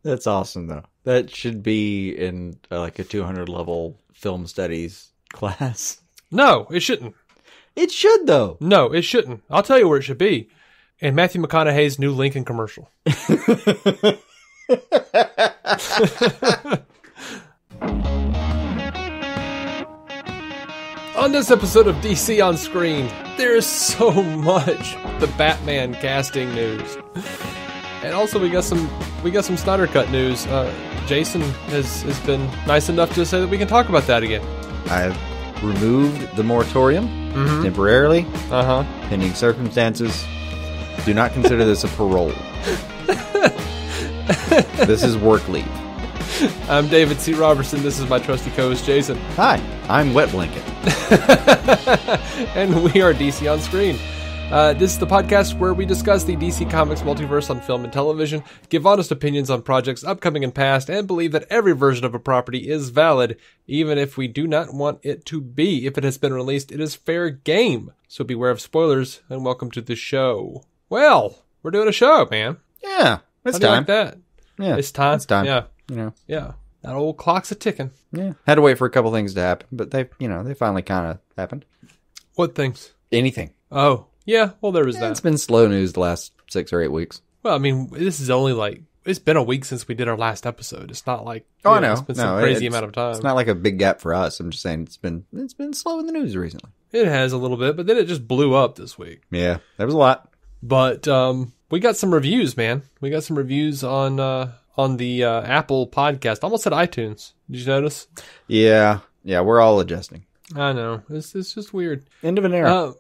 That's awesome, though. That should be in like a 200 level film studies class. No, it shouldn't. It should, though. No, it shouldn't. I'll tell you where it should be. In Matthew McConaughey's new Lincoln commercial. On this episode of DC on Screen, there is so much the Batman casting news. And also we got some Snyder Cut news. Jason has been nice enough to say that we can talk about that again. I've removed the moratorium temporarily, pending circumstances. Do not consider this a parole. This is work leave. I'm David C. Robertson. This is my trusty co-host, Jason. Hi, I'm Wet Blanket. And we are DC on Screen. This is the podcast where we discuss the DC Comics multiverse on film and television, give honest opinions on projects upcoming and past, and believe that every version of a property is valid, even if we do not want it to be. If it has been released, it is fair game. So beware of spoilers, and welcome to the show. Well, we're doing a show, man. Yeah, it's How do you time. like that? Yeah, It's time? It's time. Yeah. You know. Yeah. That old clock's a-ticking. Yeah. Had to wait for a couple things to happen, but they finally kind of happened. What things? Anything. Oh, yeah. Well, there was that. It's been slow news the last 6 or 8 weeks. Well, I mean, this is only it's been a week since we did our last episode. It's not like, I know. It's been some crazy amount of time. It's not like a big gap for us. I'm just saying it's been slow in the news recently. It has a little bit, but then it just blew up this week. Yeah, there was a lot. But we got some reviews, man. We got some reviews on the Apple podcast. Almost said iTunes. Did you notice? Yeah, we're all adjusting. I know. It's just weird. End of an era.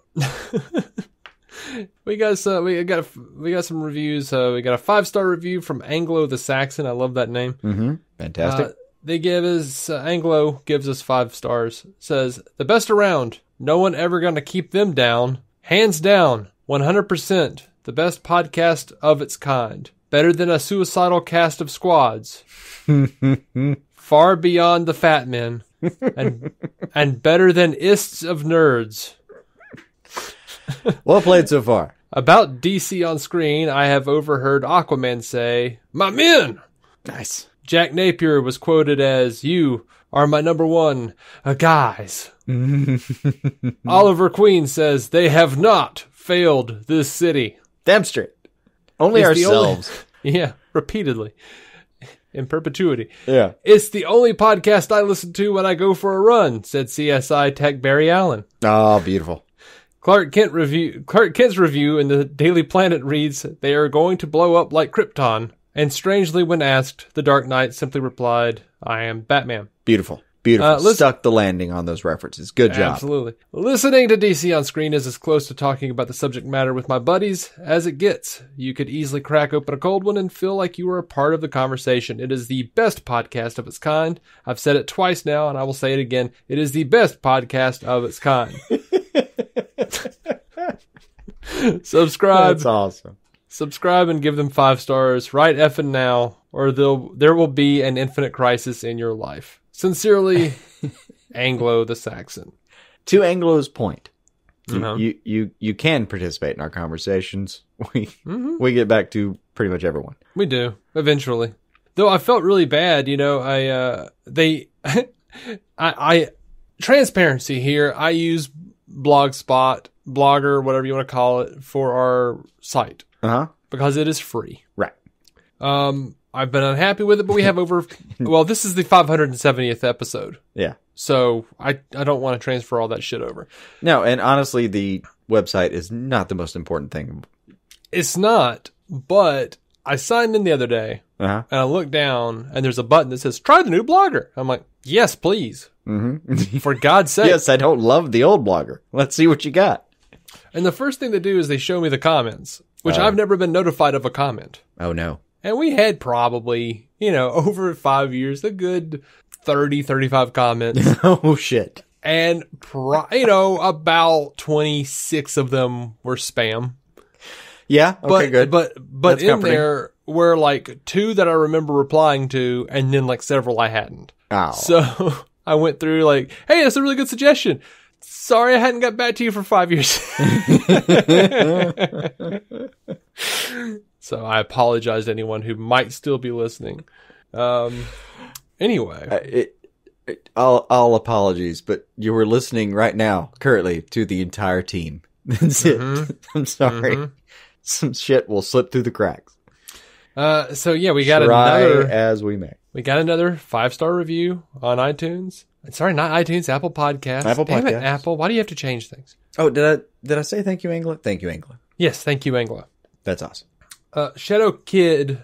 We got some reviews. We got a 5-star review from Anglo the Saxon. I love that name. Mm-hmm. Fantastic. They give us Anglo gives us 5 stars. Says the best around. No one ever gonna keep them down. Hands down. 100%. The best podcast of its kind. Better than a suicidal cast of squads. Far beyond the fat men. And better than ists of nerds. Well played so far. About DC on Screen, I have overheard Aquaman say, "My men!" Nice. Jack Napier was quoted as, "You are my number one, guys." Oliver Queen says, "They have not failed this city." Damn straight. Only It's ourselves. Yeah, repeatedly. In perpetuity. Yeah. "It's the only podcast I listen to when I go for a run," said CSI Tech Barry Allen. Oh, beautiful. Clark Kent's review in the Daily Planet reads, "They are going to blow up like Krypton." And strangely, when asked, the Dark Knight simply replied, "I am Batman." Beautiful. Stuck the landing on those references. Good job. Absolutely. Listening to DC on Screen is as close to talking about the subject matter with my buddies as it gets. You could easily crack open a cold one and feel like you are a part of the conversation. It is the best podcast of its kind. I've said it twice now, and I will say it again. It is the best podcast of its kind. Subscribe. That's awesome. Subscribe and give them 5 stars right effing now, or there will be an infinite crisis in your life. Sincerely, Anglo the Saxon. To Anglo's point, Uh-huh. you can participate in our conversations. We get back to pretty much everyone. We do, eventually. Though I felt really bad, transparency here, I use Blogspot, Blogger, whatever you want to call it, for our site. Uh-huh. Because it is free. Right. I've been unhappy with it, but we have this is the 570th episode. Yeah. So I don't want to transfer all that shit over. No, and honestly, the website is not the most important thing. It's not, but I signed in the other day, and I looked down, and there's a button that says, "Try the new Blogger." I'm like, yes, please. Mm-hmm. For God's sake. Yes, I don't love the old Blogger. Let's see what you got. And the first thing they do is they show me the comments, which I've never been notified of a comment. Oh, no. And we had probably, over 5 years, a good 30, 35 comments. Oh, shit. And, about 26 of them were spam. Yeah, okay, good. But That's in comforting. there were like 2 that I remember replying to, and then like several I hadn't. Oh. So I went through like, hey, that's a really good suggestion. Sorry I hadn't got back to you for 5 years. So I apologize to anyone who might still be listening. Anyway. All apologies, but you were listening right now, currently, to the entire team. That's it. I'm sorry. Some shit will slip through the cracks. So yeah, we got Try another as we may. We got another 5-star review on iTunes. Sorry, not iTunes, Apple Podcasts. Damn it, Apple. Why do you have to change things? Oh, did I say thank you, Anglo? Thank you, Anglo. Yes, thank you, Anglo. That's awesome. Shadowkid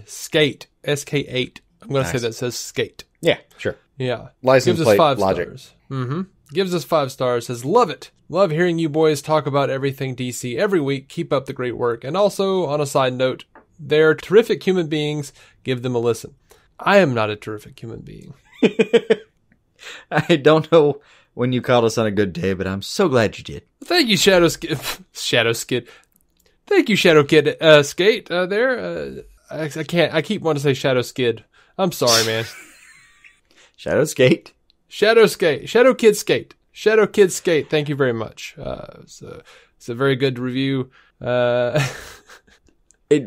Skate, SK8. I'm going to say that says skate. Yeah, sure. Yeah. License Gives us plate 5 logic. stars. Gives us 5 stars. Says, love it. Love hearing you boys talk about everything DC every week. Keep up the great work. And also, on a side note, they're terrific human beings. Give them a listen. I am not a terrific human being. I don't know when you called us on a good day, but I'm so glad you did. Thank you, Shadowskid. Thank you, Shadowkid Skate there. I keep wanting to say Shadowskid. I'm sorry, man. Shadowskate. Shadowkid Skate. Shadowkid Skate. Thank you very much. It's a very good review. It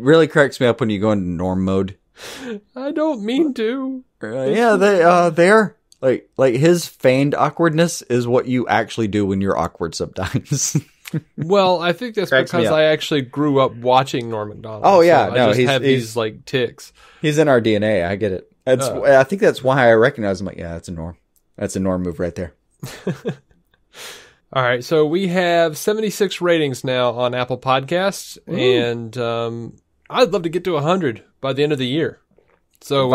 really cracks me up when you go into norm mode. I don't mean to. Yeah, they're like his feigned awkwardness is what you actually do when you're awkward sometimes. Well, I think that's because I actually grew up watching Norm Macdonald. Oh yeah, so I just have these like tics. He's in our DNA. I get it. I think that's why I recognize him. Like, yeah, that's a Norm. That's a Norm move right there. All right, so we have 76 ratings now on Apple Podcasts, and I'd love to get to 100 by the end of the year. So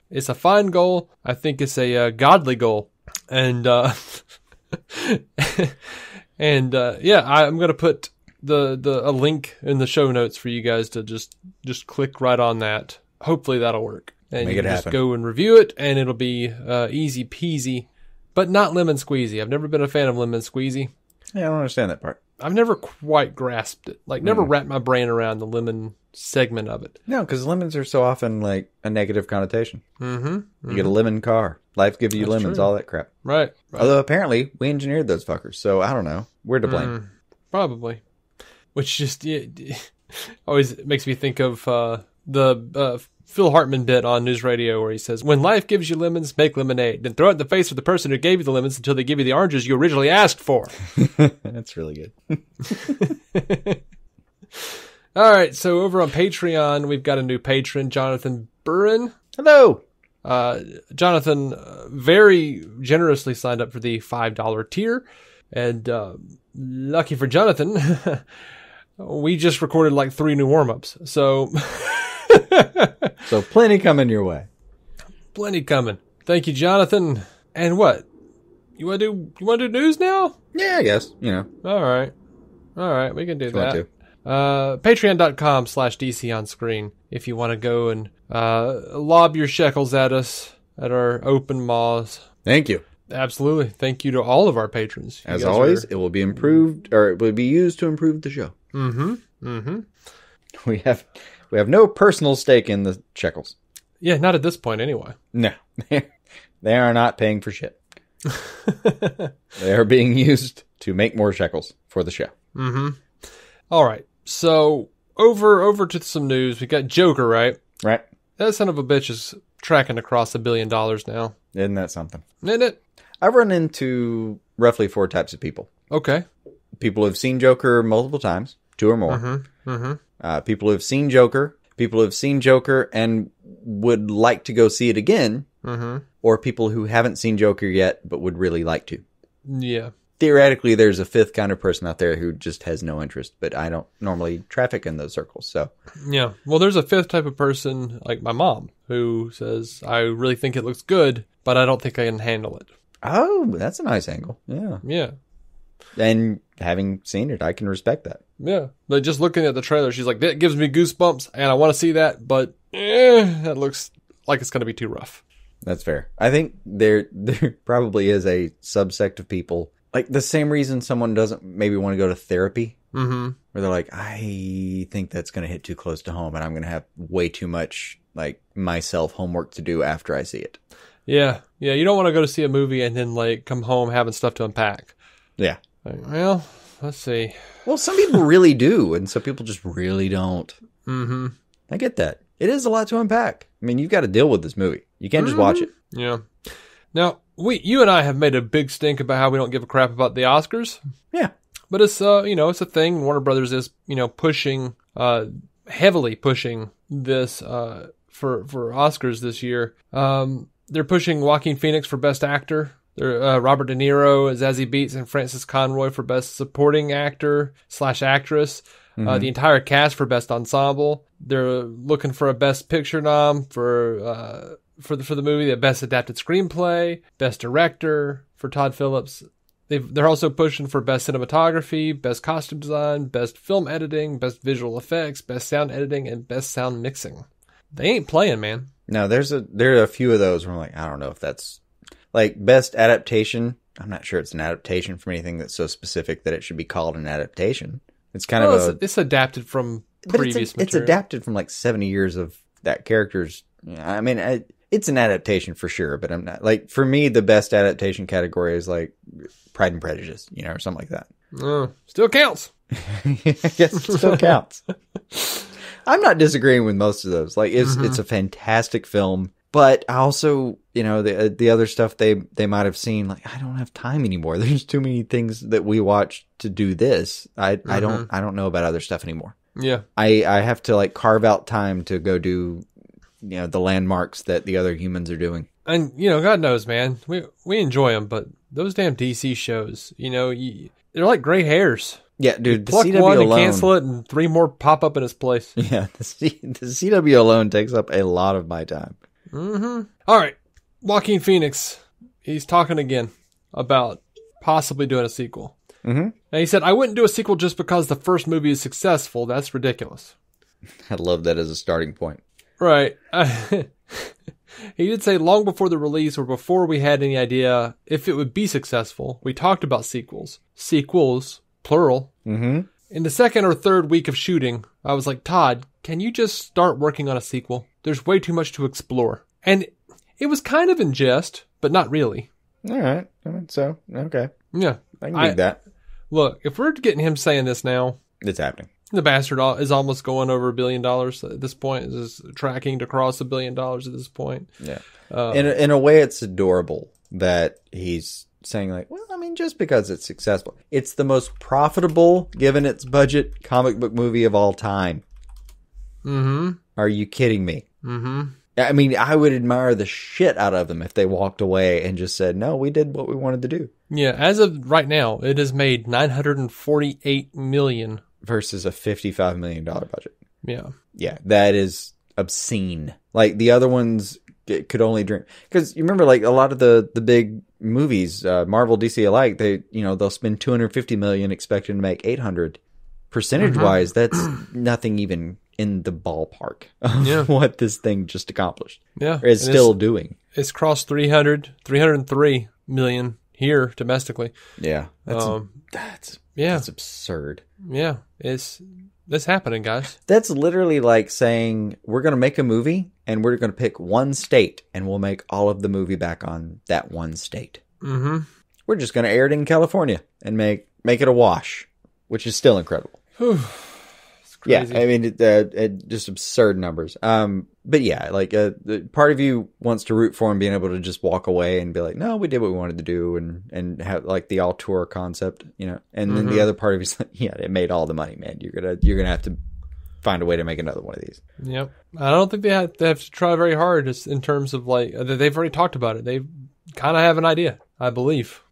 it's a fine goal. I think it's a godly goal, and I'm gonna put a link in the show notes for you guys to just click right on that. Hopefully that'll work, and you can just go and review it, and it'll be easy peasy. But not lemon squeezy. I've never been a fan of lemon squeezy. Yeah, I don't understand that part. I've never quite grasped it. Like, never wrapped my brain around the lemon segment of it. No, because lemons are so often, like, a negative connotation. You get a lemon car. Life gives you lemons, all that crap. Right. Although, apparently, we engineered those fuckers. So, I don't know. We're to blame. Probably. Which just always makes me think of the Phil Hartman bit on News Radio where he says, when life gives you lemons, make lemonade. Then throw it in the face of the person who gave you the lemons until they give you the oranges you originally asked for. That's really good. All right, so over on Patreon, we've got a new patron, Jonathan Burren. Hello. Jonathan very generously signed up for the $5 tier. And lucky for Jonathan, we just recorded like 3 new warm-ups. So... So plenty coming your way. Plenty coming. Thank you, Jonathan. And what? You want to do news now? Yeah, I guess. You know. All right. We can do that. Patreon.com/DC on screen. If you want to go and lob your shekels at us at our open maws. Thank you. Absolutely. Thank you to all of our patrons. As always, it will be improved, or it will be used to improve the show. We have no personal stake in the shekels. Yeah, not at this point anyway. No. They are not paying for shit. They are being used to make more shekels for the show. All right. So, over to some news. We got Joker, right? Right. That son of a bitch is tracking across $1 billion now. Isn't that something? Isn't it? I've run into roughly 4 types of people. Okay. People who have seen Joker multiple times, 2 or more. People who have seen Joker. People who have seen Joker and would like to go see it again. Or people who haven't seen Joker yet but would really like to. Yeah. Theoretically, there's a 5th kind of person out there who just has no interest, but I don't normally traffic in those circles, so. Yeah. Well, there's a 5th type of person, like my mom, who says, I really think it looks good, but I don't think I can handle it. Oh, that's a nice angle. Yeah. Yeah. And having seen it, I can respect that. Yeah. Like, just looking at the trailer, she's like, that gives me goosebumps, and I want to see that, but that looks like it's going to be too rough. That's fair. I think there probably is a subsect of people, like the same reason someone doesn't maybe want to go to therapy, where they're like, I think that's going to hit too close to home, and I'm going to have way too much like myself homework to do after I see it. Yeah. Yeah, you don't want to go to see a movie and then, like, come home having stuff to unpack. Yeah. Like, well, let's see. Well, some people really do, and some people just really don't. Mm-hmm. I get that. It is a lot to unpack. I mean, you've got to deal with this movie. You can't just watch it. Yeah. Now, you and I have made a big stink about how we don't give a crap about the Oscars. Yeah. But it's, it's a thing. Warner Brothers is, pushing, heavily pushing this, for Oscars this year. They're pushing Joaquin Phoenix for Best Actor. They're, Robert De Niro, Zazie Beetz, and Francis Conroy for Best Supporting Actor / Actress. The entire cast for Best Ensemble. They're looking for a Best Picture nom for the movie, the Best Adapted Screenplay, Best Director for Todd Phillips. They're also pushing for Best Cinematography, Best Costume Design, Best Film Editing, Best Visual Effects, Best Sound Editing, and Best Sound Mixing. They ain't playing, man. No, there are a few of those where I'm like, I don't know if that's like Best Adaptation. I'm not sure it's an adaptation from anything that's so specific that it should be called an adaptation. It's kind of it's adapted from previous material. It's adapted from like 70 years of that character's. I mean, it's an adaptation for sure, but I'm not like, for me, the best adaptation category is like Pride and Prejudice, or something like that. Still counts. I guess it still counts. I'm not disagreeing with most of those. Like, it's a fantastic film, but I also, the other stuff they might have seen, like, I don't have time anymore. There's too many things that we watch to do this. I don't know about other stuff anymore. Yeah. I have to like carve out time to go do, the landmarks that the other humans are doing. And, God knows, man, we enjoy them, but those damn DC shows, they're like gray hairs. Yeah, dude, pluck one and cancel it, and 3 more pop up in its place. Yeah, the CW alone takes up a lot of my time. All right, Joaquin Phoenix, he's talking again about possibly doing a sequel. And he said, I wouldn't do a sequel just because the first movie is successful. That's ridiculous. I love that as a starting point. Right. He did say long before the release or before we had any idea if it would be successful, we talked about sequels. Sequels, plural. In the second or third week of shooting, I was like, Todd, can you just start working on a sequel? There's way too much to explore. And it was kind of in jest, but not really. All right. So, okay. Yeah. I can dig that. Look, if we're getting him saying this now, it's happening. The bastard is almost going over $1 billion at this point. Is tracking to cross $1 billion at this point. Yeah. In a way, it's adorable that he's saying like, well, I mean, just because it's successful, it's the most profitable, given its budget, comic book movie of all time. Are you kidding me? I mean, I would admire the shit out of them if they walked away and just said, no, we did what we wanted to do. Yeah. As of right now, it has made $948 million. Versus a $55 million budget. Yeah. Yeah, that is obscene. Like, the other ones could only dream. Because you remember, like, a lot of the big movies, Marvel, DC alike, they'll spend $250 million expecting to make $800. Percentage-wise, that's nothing even in the ballpark of what this thing just accomplished. Yeah. Or is still doing. It's crossed 303 million here domestically. Yeah. That's absurd. Yeah, it's happening, guys. That's literally like saying we're going to make a movie and we're going to pick one state and we'll make all of the movie back on that one state. We're just going to air it in California and make it a wash, which is still incredible. It's crazy. Yeah, I mean, just absurd numbers. But yeah, like part of you wants to root for him being able to just walk away and be like, no, we did what we wanted to do and have like the auteur concept, and then the other part of you's like, yeah, it made all the money, man. You're gonna have to find a way to make another one of these. Yep. I don't think they have to try very hard just in terms of like, they've already talked about it. They kind of have an idea, I believe.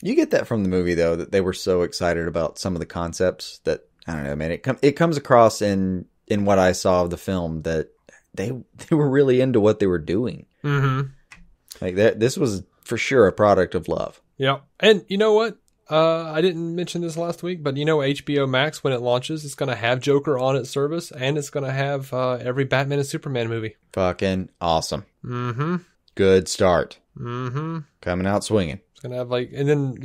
You get that from the movie though, that they were so excited about some of the concepts that, I don't know, man, it comes across in what I saw of the film that they were really into what they were doing. Like this was for sure a product of love. Yeah. And you know what? I didn't mention this last week, but HBO Max, when it launches, it's going to have Joker on its service, and it's going to have every Batman and Superman movie. Fucking awesome. Good start. Coming out swinging. It's going to have and then,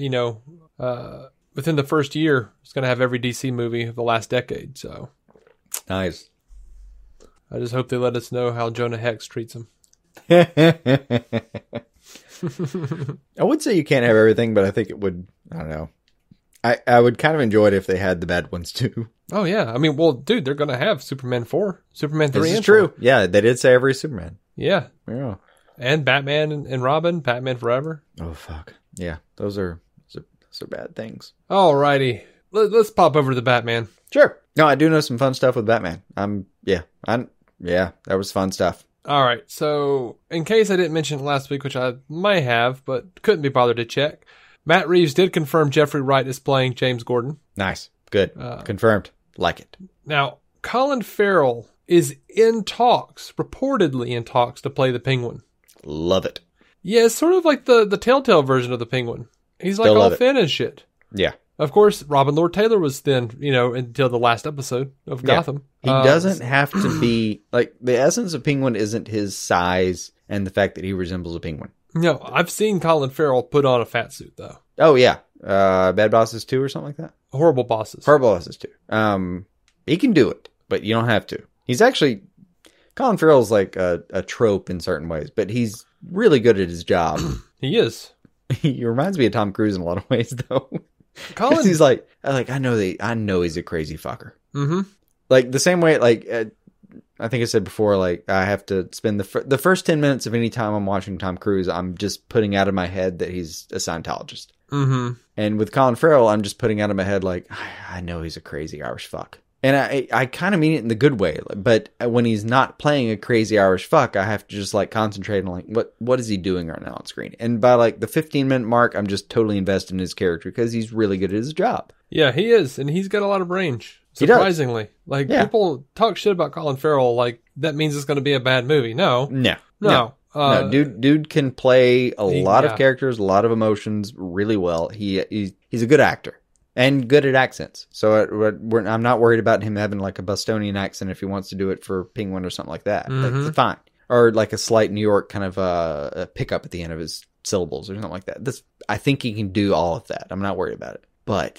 within the first year, it's going to have every DC movie of the last decade. So nice. I just hope they let us know how Jonah Hex treats him. I would say you can't have everything, but I think it would, I don't know. I would kind of enjoy it if they had the bad ones too. Oh, yeah. I mean, well, dude, they're going to have Superman 4, Superman 3. This is true. 4. Yeah, they did say every Superman. Yeah. Yeah. And Batman and Robin, Batman Forever. Oh, fuck. Yeah, those are bad things. Alrighty. Let's pop over to the Batman. Sure. No, I do know some fun stuff with Batman. That was fun stuff. All right. So, in case I didn't mention it last week, which I may have, but couldn't be bothered to check, Matt Reeves did confirm Jeffrey Wright is playing James Gordon. Nice. Good. Confirmed. Like it. Now, Colin Farrell is in talks, reportedly in talks, to play the Penguin. Love it. Yeah, it's sort of like the Telltale version of the Penguin. He's like all thin and shit. Yeah. Of course, Robin Lord Taylor was thin, until the last episode of Gotham. He doesn't have to be, like, the essence of Penguin isn't his size and the fact that he resembles a penguin. No, I've seen Colin Farrell put on a fat suit, though. Oh, yeah. Bad Bosses 2 or something like that? Horrible Bosses. Horrible Bosses 2. He can do it, but you don't have to. He's actually, Colin Farrell's like a trope in certain ways, but he's really good at his job. He is. He reminds me of Tom Cruise in a lot of ways, though. Colin, he's I know he's a crazy fucker. Mm-hmm. Like the same way, like I think I said before, like I have to spend the first 10 minutes of any time I'm watching Tom Cruise, I'm just putting out of my head that he's a Scientologist. Mm-hmm. And with Colin Farrell, I'm just putting out of my head like I know he's a crazy Irish fuck. And I kind of mean it in the good way, but when he's not playing a crazy Irish fuck, I have to just like concentrate on like what is he doing right now on screen. And by like the 15-minute mark, I'm just totally invested in his character because he's really good at his job. Yeah, he is, and he's got a lot of range. Surprisingly, like people talk shit about Colin Farrell, like that means it's going to be a bad movie. No. Dude can play a lot of characters, a lot of emotions really well. He's a good actor. And good at accents. So I'm not worried about him having like a Bostonian accent if he wants to do it for Penguin or something like that. Mm-hmm. That's fine. Or like a slight New York kind of a pickup at the end of his syllables or something like that. I think he can do all of that. I'm not worried about it. But,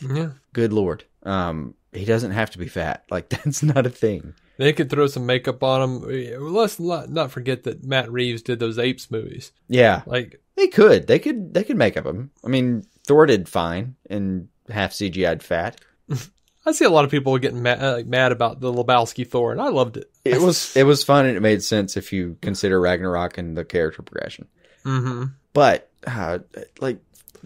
good Lord, he doesn't have to be fat. Like, that's not a thing. They could throw some makeup on him. Let's not forget that Matt Reeves did those Apes movies. Yeah. Like They could make up him. I mean, Thor did fine and half CGI'd fat. I see a lot of people getting mad about the Lebowski Thor, and I loved it. It was fun, and it made sense if you consider Ragnarok and the character progression. Mm-hmm. But like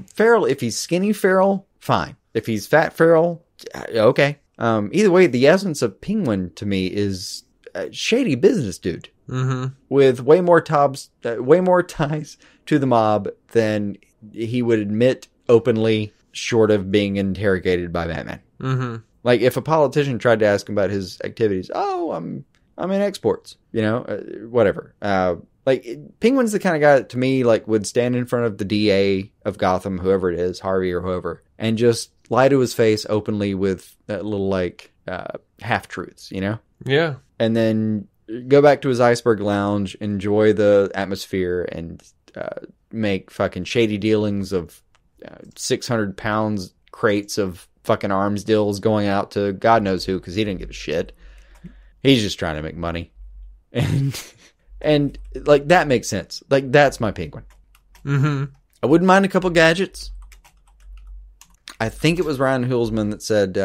Farrell, if he's skinny Farrell, fine. If he's fat Farrell, okay. Either way, the essence of Penguin to me is a shady business dude with way more ties to the mob than he would admit openly, short of being interrogated by Batman. Mm-hmm. Like if a politician tried to ask him about his activities, I'm in exports, whatever. Like Penguin's the kind of guy that to me like would stand in front of the DA of Gotham, whoever it is, Harvey or whoever, and just lie to his face openly with that little like half truths, Yeah. And then go back to his iceberg lounge, enjoy the atmosphere, and make fucking shady dealings of 600 pounds crates of fucking arms deals going out to God knows who because he didn't give a shit. He's just trying to make money. And like that makes sense. Like that's my Penguin. Mm-hmm. I wouldn't mind a couple gadgets. I think it was Ryan Hulsman that said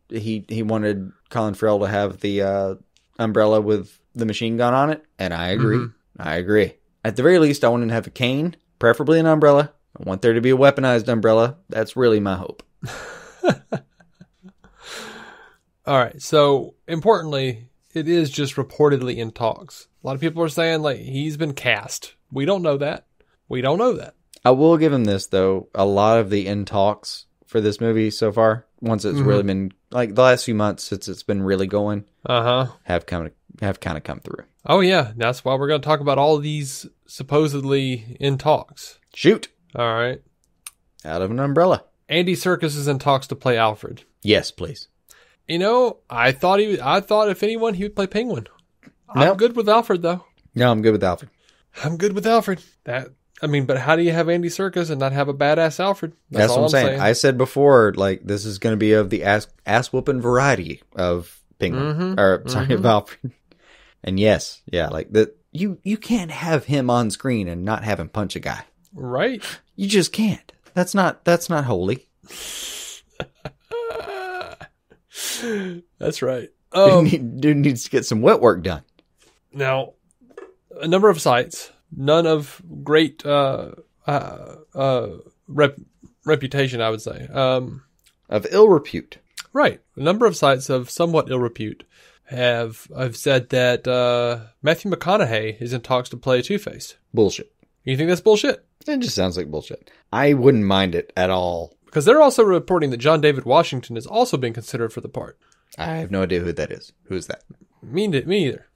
he wanted Colin Farrell to have the umbrella with the machine gun on it, and I agree. Mm-hmm. I agree. At the very least, I want him to have a cane, preferably an umbrella. I want there to be a weaponized umbrella. That's really my hope. All right. So, importantly, it is just reportedly in talks. A lot of people are saying, like, he's been cast. We don't know that. I will give him this, though. A lot of the in talks for this movie so far, once it's really been, like, the last few months since it's been really going, have kind of come through. Oh, yeah. That's why we're going to talk about all these supposedly in talks. Shoot. All right. Out of an umbrella. Andy Serkis is in talks to play Alfred. Yes, please. I thought if anyone, he would play Penguin. I'm good with Alfred, though. No, I'm good with Alfred. But how do you have Andy Serkis and not have a badass Alfred? That's what I'm saying. I said before, like, this is going to be of the ass-whooping variety of Penguin. Of Alfred. And yes, like, You can't have him on screen and not have him punch a guy. Right? You just can't. That's not holy. That's right. Dude needs to get some wet work done. Now, a number of sites, none of great reputation, I would say. Of ill repute. Right. A number of sites of somewhat ill repute have said that Matthew McConaughey is in talks to play Two-Face. Bullshit. You think that's bullshit? It just sounds like bullshit. I wouldn't mind it at all. Because they're also reporting that John David Washington is also being considered for the part. I have no idea who that is. Who is that? Me either.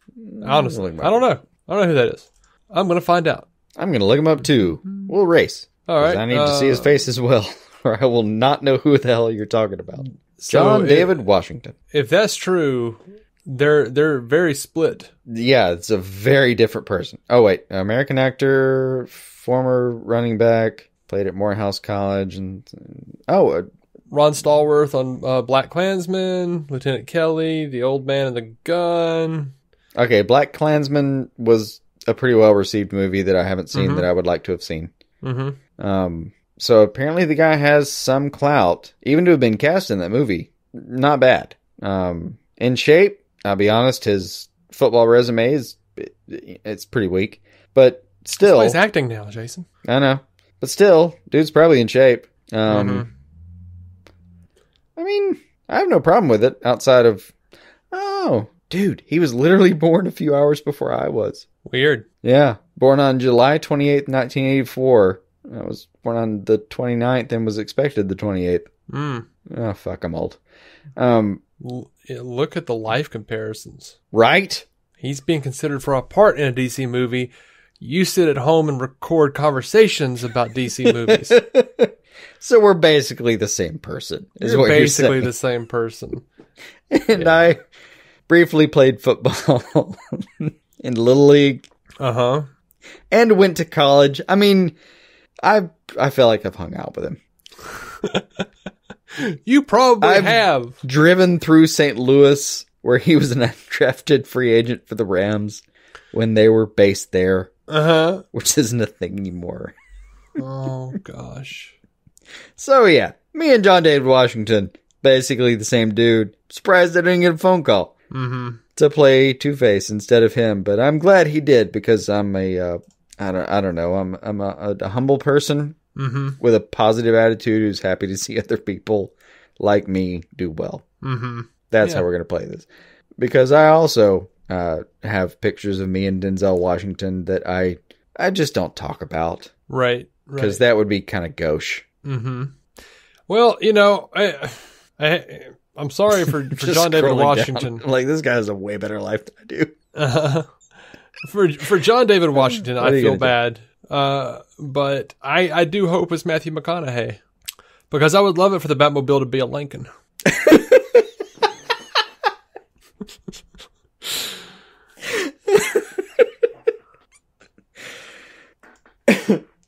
Honestly. I don't know. I don't know who that is. I'm going to find out. I'm going to look him up too. We'll race. All right. I need to see his face as well, or I will not know who the hell you're talking about. So John David Washington. If that's true, they're very split. Yeah, it's a very different person. Oh, wait. American actor, former running back, played at Morehouse College. Ron Stallworth on Black Klansman, Lieutenant Kelly, The Old Man and the Gun. Okay, Black Klansman was a pretty well-received movie that I haven't seen that I would like to have seen. Mm-hmm. So apparently the guy has some clout, even to have been cast in that movie. Not bad. In shape, I'll be honest, his football resume it's pretty weak. But still... He's acting now, Jason. I know. But still, dude's probably in shape. I mean, I have no problem with it outside of... Oh, dude, he was literally born a few hours before I was. Weird. Yeah. Born on July 28th, 1984. I was born on the 29th and was expected the 28th. Oh, fuck, I'm old. Look at the life comparisons. Right? He's being considered for a part in a DC movie. You sit at home and record conversations about DC movies. So we're basically the same person, is You're what basically you're saying. the same person. And yeah. I briefly played football in Little League. Uh-huh. And went to college. I mean, I feel like I've hung out with him. You probably I've have. Driven through St. Louis, where he was an undrafted free agent for the Rams when they were based there. Uh-huh. Which isn't a thing anymore. Oh, gosh. So, yeah. Me and John David Washington, basically the same dude. Surprised I didn't get a phone call to play Two-Face instead of him. But I'm glad he did, because I'm I don't know. I'm a humble person with a positive attitude who's happy to see other people like me do well. That's how we're going to play this. Because I also have pictures of me and Denzel Washington that I just don't talk about. Right. Because that would be kind of gauche. Well, you know, I'm sorry for John David Washington. Like, this guy has a way better life than I do. For John David Washington, I feel bad. But I do hope it's Matthew McConaughey. Because I would love it for the Batmobile to be a Lincoln.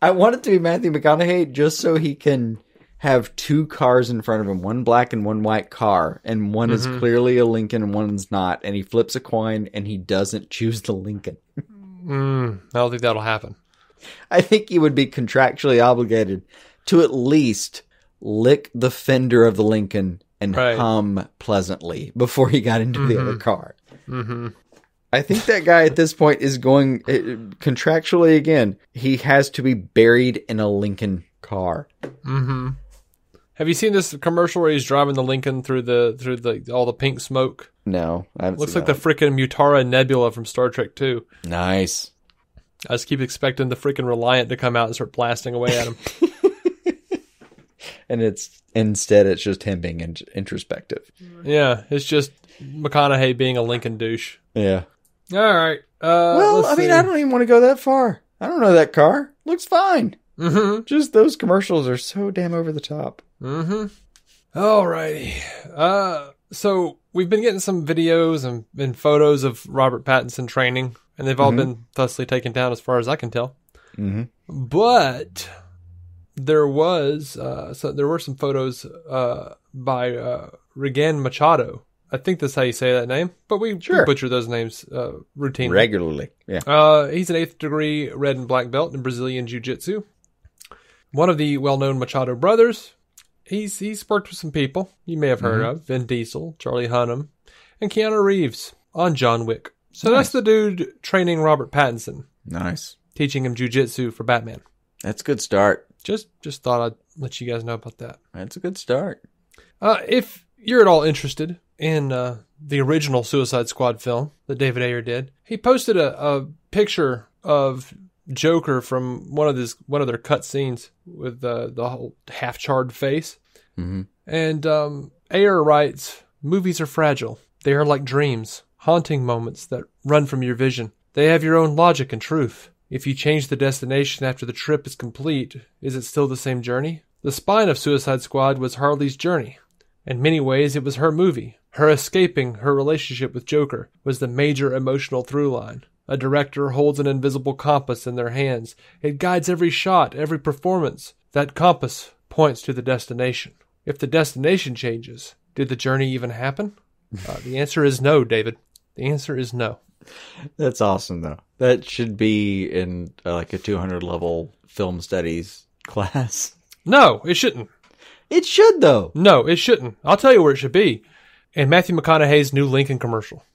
I want it to be Matthew McConaughey just so he can have two cars in front of him, one black and one white car, and one is clearly a Lincoln and one's not, and he flips a coin and he doesn't choose the Lincoln. I don't think that'll happen. I think he would be contractually obligated to at least lick the fender of the Lincoln and hum pleasantly before he got into the other car. I think that guy at this point is going contractually again. He has to be buried in a Lincoln car. Have you seen this commercial where he's driving the Lincoln through all the pink smoke? No, I haven't. Looks like the freaking Mutara Nebula from Star Trek 2. Nice. I just keep expecting the freaking Reliant to come out and start blasting away at him. And instead it's just him being introspective. Yeah, it's just McConaughey being a Lincoln douche. Yeah. All right. Well, I mean, I don't even want to go that far. I don't know that car. Looks fine. Just those commercials are so damn over the top. All righty. So we've been getting some videos and photos of Robert Pattinson training, and they've all been thusly taken down as far as I can tell. But there were some photos by Regan Machado I think that's how you say that name, but we butcher those names routinely. Regularly, yeah. He's an 8th degree red and black belt in Brazilian Jiu-Jitsu. One of the well-known Machado brothers. He's worked with some people you may have heard of. Vin Diesel, Charlie Hunnam, and Keanu Reeves on John Wick. So that's the dude training Robert Pattinson. Nice. Teaching him Jiu-Jitsu for Batman. That's a good start. Just thought I'd let you guys know about that. That's a good start. If you're at all interested in the original Suicide Squad film that David Ayer did, he posted a picture of Joker from one of their cut scenes with the whole half-charred face. Mm-hmm. And Ayer writes, "Movies are fragile. They are like dreams, haunting moments that run from your vision. They have your own logic and truth. If you change the destination after the trip is complete, is it still the same journey? The spine of Suicide Squad was Harley's journey. In many ways, it was her movie. Her escaping her relationship with Joker was the major emotional through line. A director holds an invisible compass in their hands. It guides every shot, every performance. That compass points to the destination. If the destination changes, did the journey even happen?" The answer is no, David. The answer is no. That's awesome, though. That should be in like a 200 level film studies class. No, it shouldn't. It should, though. No, it shouldn't. I'll tell you where it should be. In Matthew McConaughey's new Lincoln commercial.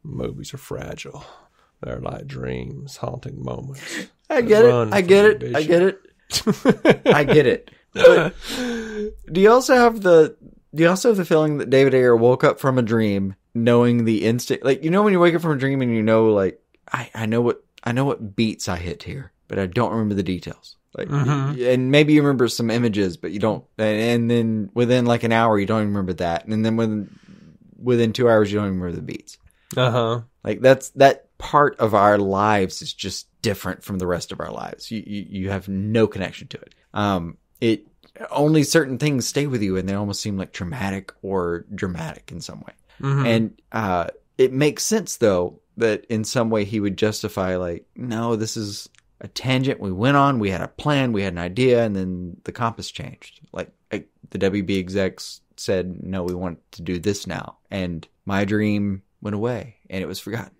Movies are fragile. They're like dreams, haunting moments. I get it. I get it. I get it. I get it. But do you also have the feeling that David Ayer woke up from a dream knowing the instant, like, you know, when you wake up from a dream and you know, like, I know what beats I hit here, but I don't remember the details. Like, and maybe you remember some images, but you don't, and then within like an hour, you don't even remember that. And then within 2 hours, you don't even remember the beats. Like that part of our lives is just different from the rest of our lives. You have no connection to it. Only certain things stay with you, and they almost seem like traumatic or dramatic in some way. And it makes sense, though, that in some way he would justify, like, no, this is a tangent we went on, we had a plan, we had an idea, and then the compass changed. Like the WB execs said, no, we want to do this now. And my dream went away, and it was forgotten.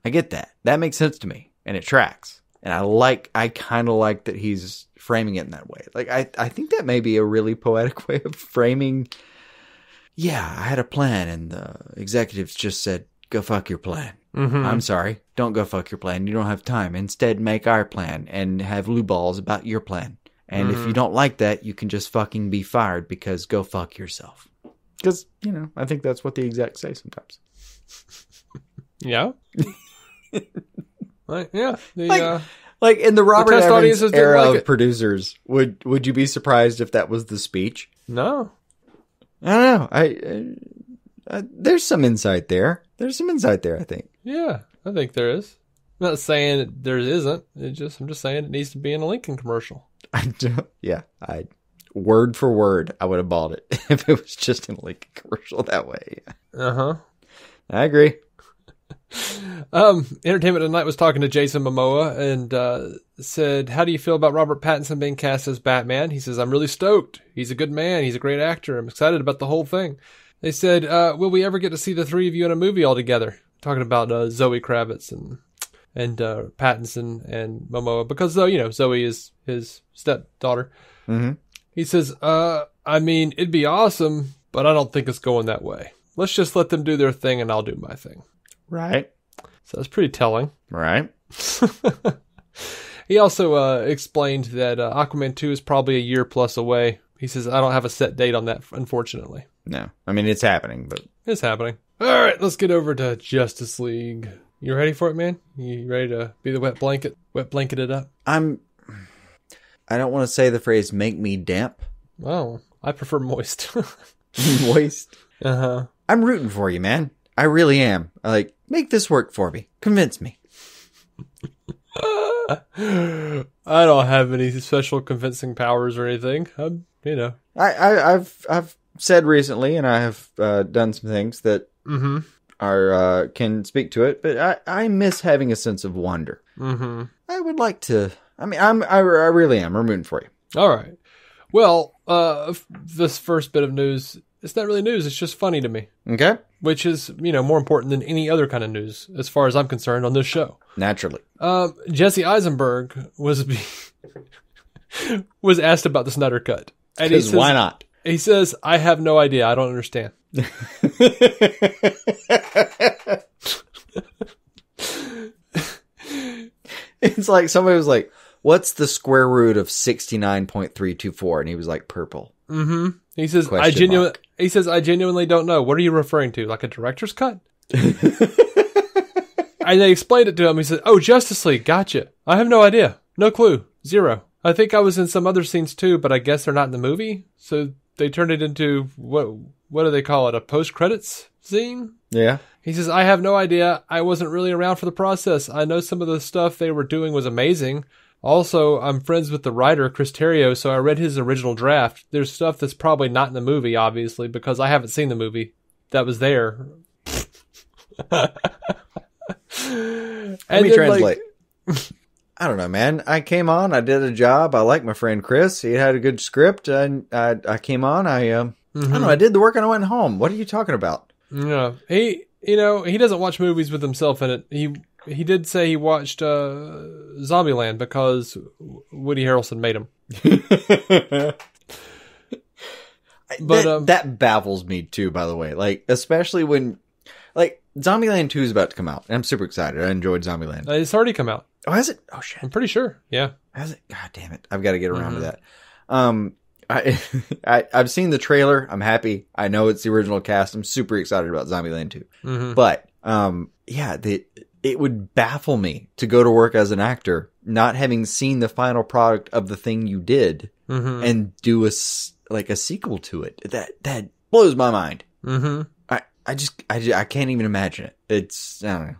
I get that. That makes sense to me, and it tracks. And I kind of like that he's framing it in that way. Like, I think that may be a really poetic way of framing. Yeah, I had a plan, and the executives just said, go fuck your plan. I'm sorry. Don't go fuck your plan. You don't have time. Instead, make our plan and have loo balls about your plan. And if you don't like that, you can just fucking be fired because go fuck yourself. Because, you know, I think that's what the execs say sometimes. Yeah. Yeah. Like in the Robert Evans era like of producers, would you be surprised if that was the speech? No. I don't know. There's some insight there. There's some insight there, I think. Yeah, I think there is. I'm not saying there isn't. I'm just saying it needs to be in a Lincoln commercial. Word for word, I would have bought it if it was just in a Lincoln commercial that way. Yeah. I agree. Entertainment Tonight was talking to Jason Momoa and said, how do you feel about Robert Pattinson being cast as Batman? He says, I'm really stoked. He's a good man. He's a great actor. I'm excited about the whole thing. They said, will we ever get to see the three of you in a movie all together? Talking about Zoe Kravitz and Pattinson and Momoa, because Zoe is his stepdaughter. He says, I mean, it'd be awesome, but I don't think it's going that way. Let's just let them do their thing and I'll do my thing. Right. So that's pretty telling. Right. He also explained that Aquaman 2 is probably a year plus away. He says, I don't have a set date on that, unfortunately. No. I mean, it's happening, but... It's happening. All right, let's get over to Justice League. You ready for it, man? You ready to be the wet blanket it up? I don't want to say the phrase, make me damp. Oh, I prefer moist. Moist? I'm rooting for you, man. I really am. Make this work for me. Convince me. I don't have any special convincing powers or anything. I've said recently, and I have done some things that are can speak to it, but I miss having a sense of wonder. I would like to. I mean, I really am. I'm rooting for you. All right. Well, this first bit of news, it's not really news. It's just funny to me. Okay. Which is, more important than any other kind of news, as far as I'm concerned, on this show. Naturally. Jesse Eisenberg was asked about the Snyder Cut. And he says, why not? He says, I have no idea. I don't understand. It's like somebody was like, what's the square root of 69.324? And he was like, purple. Mm-hmm. He says, I genuinely don't know. What are you referring to? Like a director's cut? And they explained it to him. He said, oh, Justice League. Gotcha. I have no idea. No clue. Zero. I think I was in some other scenes too, but I guess they're not in the movie. So they turned it into, what do they call it? A post-credits scene? Yeah. He says, I have no idea. I wasn't really around for the process. I know some of the stuff they were doing was amazing. Also, I'm friends with the writer, Chris Terrio, so I read his original draft. There's stuff that's probably not in the movie, obviously, because I haven't seen the movie that was there. Let me translate. I don't know, man. I came on, I did a job. I like my friend Chris. He had a good script. And I came on, I don't know, I did the work and I went home. What are you talking about? Yeah. He doesn't watch movies with himself in it. He did say he watched Zombieland because Woody Harrelson made him. But that baffles me too, by the way. Like, especially when, like, Zombieland 2 is about to come out. And I'm super excited. I enjoyed Zombieland. It's already come out. Oh, has it? Oh, shit. I'm pretty sure. Yeah. Has it? God damn it. I've got to get around to that. I've seen the trailer. I'm happy. I know it's the original cast. I'm super excited about Zombieland 2. Mm-hmm. But, yeah, it would baffle me to go to work as an actor, not having seen the final product of the thing you did, and do a sequel to it. That blows my mind. Mm-hmm. I can't even imagine it. I don't know.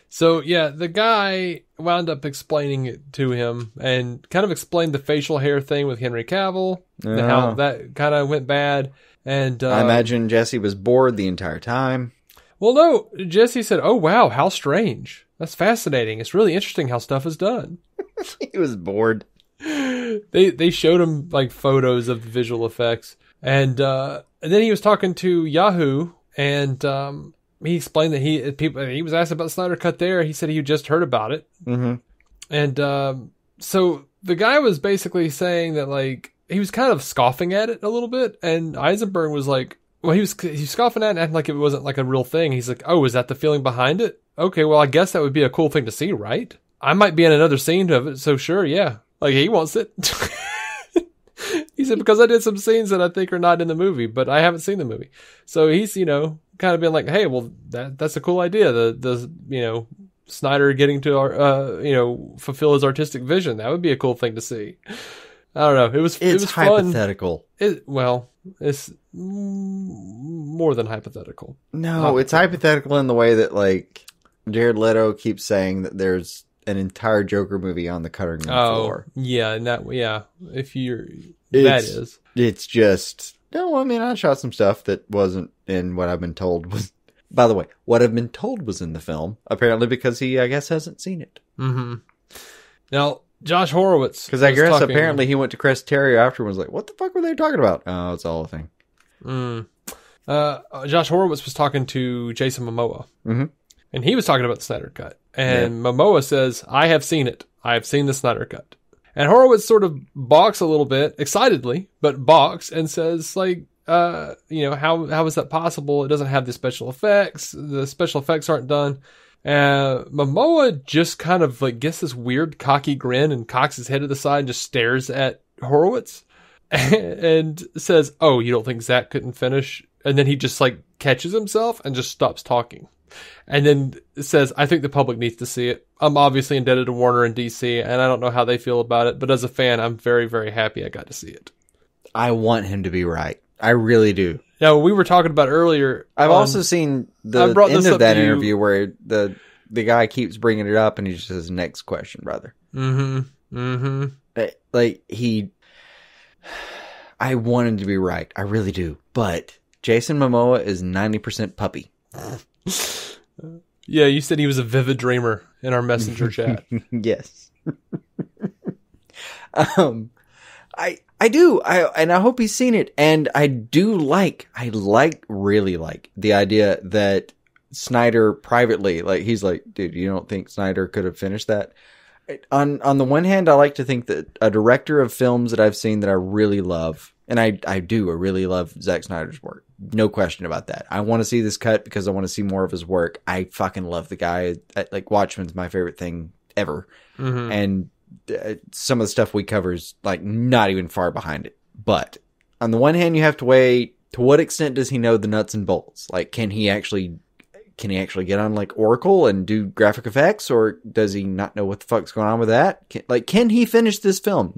So, yeah, the guy wound up explaining it to him and kind of explained the facial hair thing with Henry Cavill, how that kind of went bad. And I imagine Jesse was bored the entire time. Well, no, Jesse said, oh, wow, how strange. That's fascinating. It's really interesting how stuff is done. He was bored. They showed him like photos of the visual effects. And then he was talking to Yahoo, and he explained that he was asked about the Snyder Cut there. He said he just heard about it. Mm-hmm. And so the guy was basically saying that, like, he was kind of scoffing at it a little bit. And Eisenberg was like, well, he was scoffing at it and acting like it wasn't like a real thing. He's like, oh, is that the feeling behind it? Okay, well, I guess that would be a cool thing to see, right? I might be in another scene of it, so sure, yeah. Like, he wants it. He said, because I did some scenes that I think are not in the movie, but I haven't seen the movie. So he's, kind of been like, hey, well, that's a cool idea. The Snyder getting to, fulfill his artistic vision. That would be a cool thing to see. I don't know. It was hypothetical. It's more than hypothetical. No, it's hypothetical in the way that, like, Jared Leto keeps saying that there's an entire Joker movie on the cutting room floor. Yeah, It's just, no, I mean, I shot some stuff that wasn't in what I've been told was, by the way, what I've been told was in the film, apparently because he, I guess, hasn't seen it. Mm-hmm. Now, Josh Horowitz. Because I guess apparently he went to Chris Terrio after and was like, what the fuck were they talking about? Oh, it's all a thing. Josh Horowitz was talking to Jason Momoa. Mm-hmm. And he was talking about the Snyder Cut. And Momoa says, I have seen it. I have seen the Snyder Cut. And Horowitz sort of balks a little bit, excitedly, but balks and says, like, how is that possible? It doesn't have the special effects. The special effects aren't done. Momoa just kind of like gets this weird cocky grin and cocks his head to the side and just stares at Horowitz and says, oh, you don't think Zach couldn't finish? And then he just like catches himself and just stops talking. And then says, I think the public needs to see it. I'm obviously indebted to Warner and DC, and I don't know how they feel about it, but as a fan, I'm very, very happy I got to see it. I want him to be right. I really do. Now, we were talking about earlier. I've also seen the end of that interview where the guy keeps bringing it up, and he just says, next question, brother. Mm-hmm. Mm-hmm. Like, I want him to be right. I really do. But Jason Momoa is 90% puppy. Yeah, you said he was a vivid dreamer in our messenger chat. Yes. I do. And I hope he's seen it. And I really like the idea that Snyder privately, like, he's like, dude, you don't think Snyder could have finished that? On the one hand, I like to think that a director of films that I've seen that I really love, and I really love Zack Snyder's work. No question about that. I want to see this cut because I want to see more of his work. I fucking love the guy. Like, Watchmen's my favorite thing ever. Mm-hmm. And some of the stuff we cover is like not even far behind it. But on the one hand, you have to weigh, to what extent does he know the nuts and bolts? Like, can he actually get on like Oracle and do graphic effects, or does he not know what the fuck's going on with that? Can he finish this film?